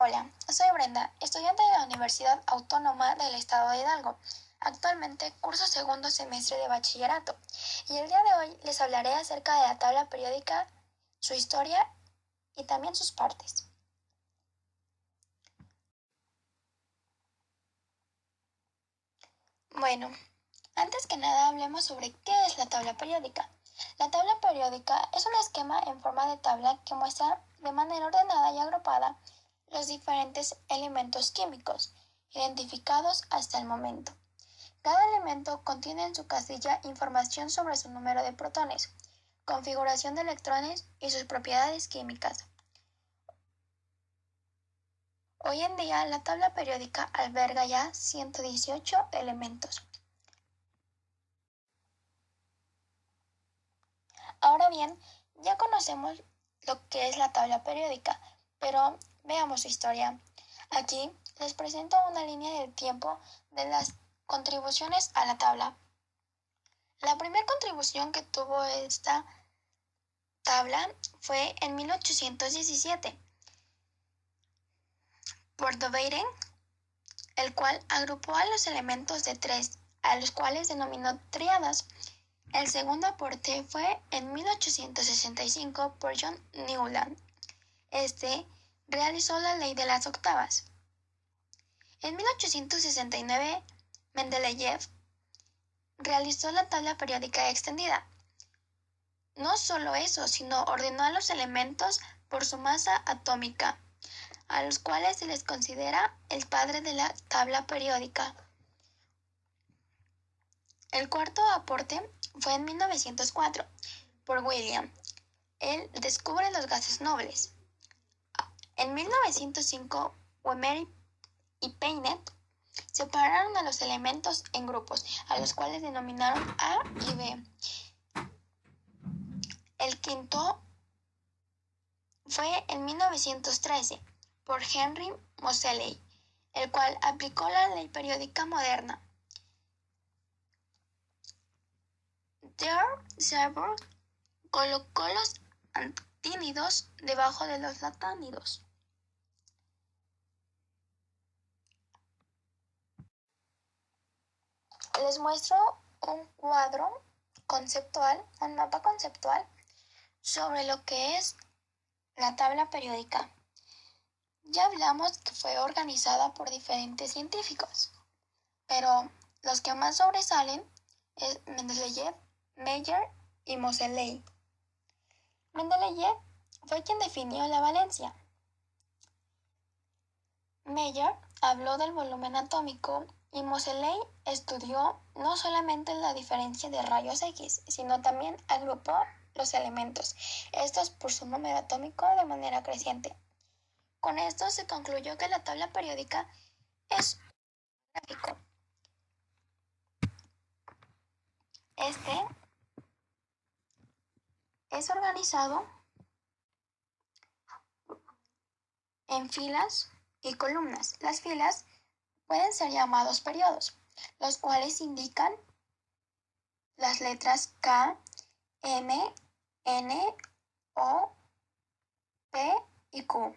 Hola, soy Brenda, estudiante de la Universidad Autónoma del Estado de Hidalgo. Actualmente curso segundo semestre de bachillerato y el día de hoy les hablaré acerca de la tabla periódica, su historia y también sus partes. Bueno, antes que nada hablemos sobre qué es la tabla periódica. La tabla periódica es un esquema en forma de tabla que muestra de manera ordenada y agrupada los diferentes elementos químicos identificados hasta el momento. Cada elemento contiene en su casilla información sobre su número de protones, configuración de electrones y sus propiedades químicas. Hoy en día la tabla periódica alberga ya 118 elementos. Ahora bien, ya conocemos lo que es la tabla periódica, pero veamos su historia. Aquí les presento una línea del tiempo de las contribuciones a la tabla. La primera contribución que tuvo esta tabla fue en 1817 por Doveyren, el cual agrupó a los elementos de tres, a los cuales denominó tríadas. El segundo aporte fue en 1865 por John Newland. Este realizó la ley de las octavas. En 1869, Mendeleev realizó la tabla periódica extendida. No solo eso, sino ordenó a los elementos por su masa atómica, a los cuales se les considera el padre de la tabla periódica. El cuarto aporte fue en 1904 por William. Él descubre los gases nobles. En 1905, Wemery y Paynet separaron a los elementos en grupos, a los cuales denominaron A y B. El quinto fue en 1913 por Henry Moseley, el cual aplicó la ley periódica moderna. Server colocó los antínidos debajo de los latánidos. Les muestro un cuadro conceptual, un mapa conceptual sobre lo que es la tabla periódica. Ya hablamos que fue organizada por diferentes científicos, pero los que más sobresalen es Mendeleev, Meyer y Moseley. Mendeleev fue quien definió la valencia. Meyer habló del volumen atómico y Moseley estudió no solamente la diferencia de rayos X, sino también agrupó los elementos, estos por su número atómico de manera creciente. Con esto se concluyó que la tabla periódica es un gráfico. Este es organizado en filas y columnas. Las filas pueden ser llamados periodos, los cuales indican las letras K, M, N, O, P y Q.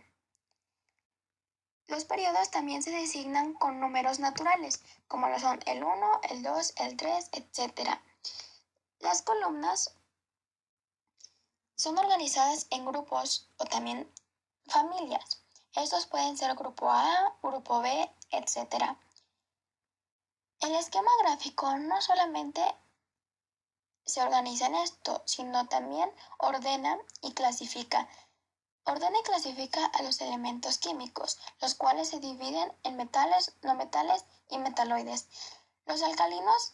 Los periodos también se designan con números naturales, como lo son el 1, el 2, el 3, etc. Las columnas son organizadas en grupos o también familias. Estos pueden ser grupo A, grupo B, etc. El esquema gráfico no solamente se organiza en esto, sino también ordena y clasifica. Ordena y clasifica a los elementos químicos, los cuales se dividen en metales, no metales y metaloides. Los alcalinos,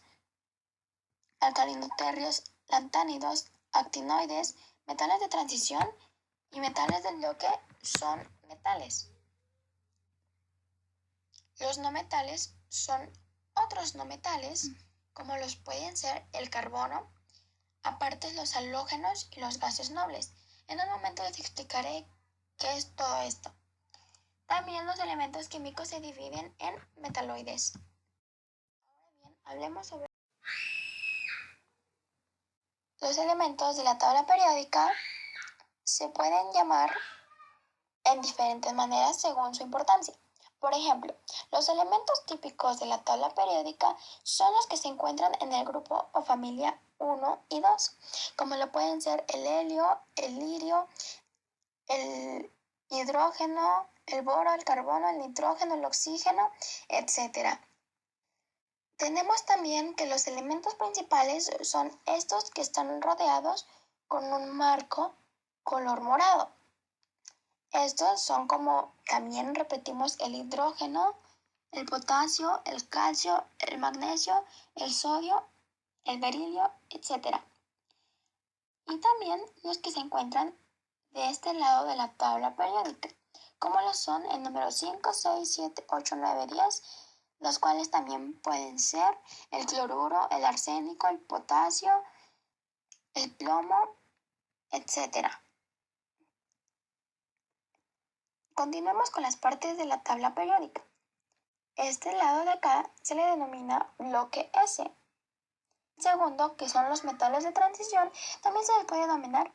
alcalinoterrios, lantánidos, actinoides, metales de transición y metales del bloque son metales. Los no metales son otros no metales, como los pueden ser el carbono, aparte los halógenos y los gases nobles. En un momento les explicaré qué es todo esto. También los elementos químicos se dividen en metaloides. Ahora bien, hablemos sobre los elementos de la tabla periódica. Se pueden llamar en diferentes maneras según su importancia. Por ejemplo, los elementos típicos de la tabla periódica son los que se encuentran en el grupo o familia 1 y 2, como lo pueden ser el helio, el lirio, el hidrógeno, el boro, el carbono, el nitrógeno, el oxígeno, etc. Tenemos también que los elementos principales son estos que están rodeados con un marco color morado. Estos son como también repetimos el hidrógeno, el potasio, el calcio, el magnesio, el sodio, el berilio, etc. Y también los que se encuentran de este lado de la tabla periódica, como lo son el número 5, 6, 7, 8, 9, 10, los cuales también pueden ser el cloruro, el arsénico, el potasio, el plomo, etc. Continuemos con las partes de la tabla periódica. Este lado de acá se le denomina bloque S. El segundo, que son los metales de transición, también se le puede denominar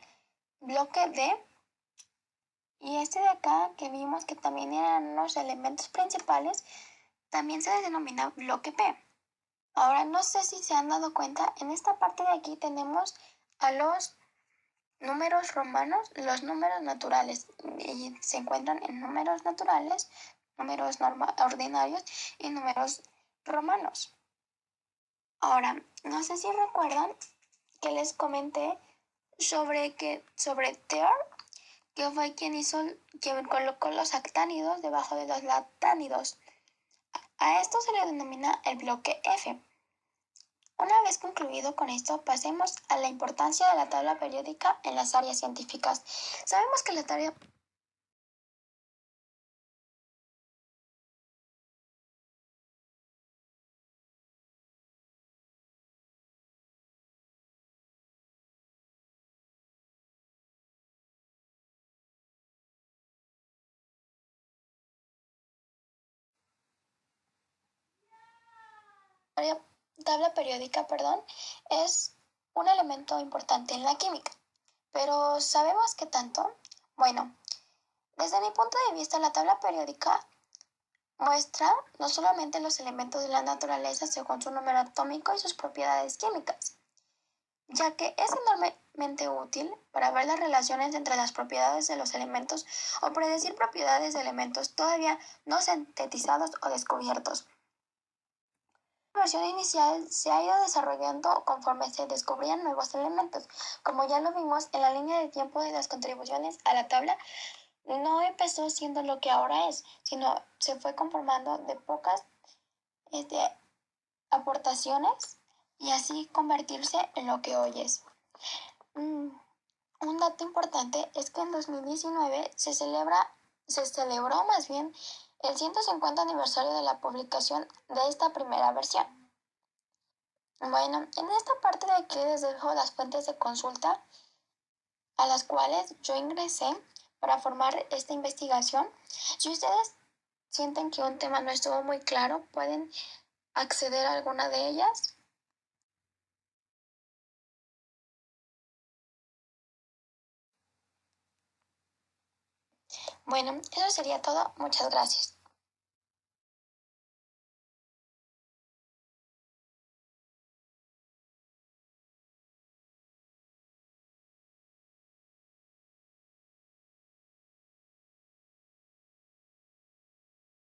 bloque D. Y este de acá, que vimos que también eran los elementos principales, también se le denomina bloque P. Ahora, no sé si se han dado cuenta, en esta parte de aquí tenemos a los números romanos, los números naturales, y se encuentran en números naturales, números ordinarios y números romanos. Ahora, no sé si recuerdan que les comenté sobre Theor, que fue quien colocó los actánidos debajo de los lactánidos. A esto se le denomina el bloque F. Una vez concluido con esto, pasemos a la importancia de la tabla periódica en las áreas científicas. Sabemos que la tabla tabla periódica, es un elemento importante en la química. Pero ¿sabemos qué tanto? Bueno, desde mi punto de vista, la tabla periódica muestra no solamente los elementos de la naturaleza según su número atómico y sus propiedades químicas, ya que es enormemente útil para ver las relaciones entre las propiedades de los elementos o predecir propiedades de elementos todavía no sintetizados o descubiertos. La versión inicial se ha ido desarrollando conforme se descubrían nuevos elementos. Como ya lo vimos en la línea de tiempo de las contribuciones a la tabla, no empezó siendo lo que ahora es, sino se fue conformando de pocas este, aportaciones y así convertirse en lo que hoy es. Un dato importante es que en 2019 se celebró más bien el 150 aniversario de la publicación de esta primera versión. Bueno, en esta parte de aquí les dejo las fuentes de consulta a las cuales yo ingresé para formar esta investigación. Si ustedes sienten que un tema no estuvo muy claro, pueden acceder a alguna de ellas. Bueno, eso sería todo. Muchas gracias.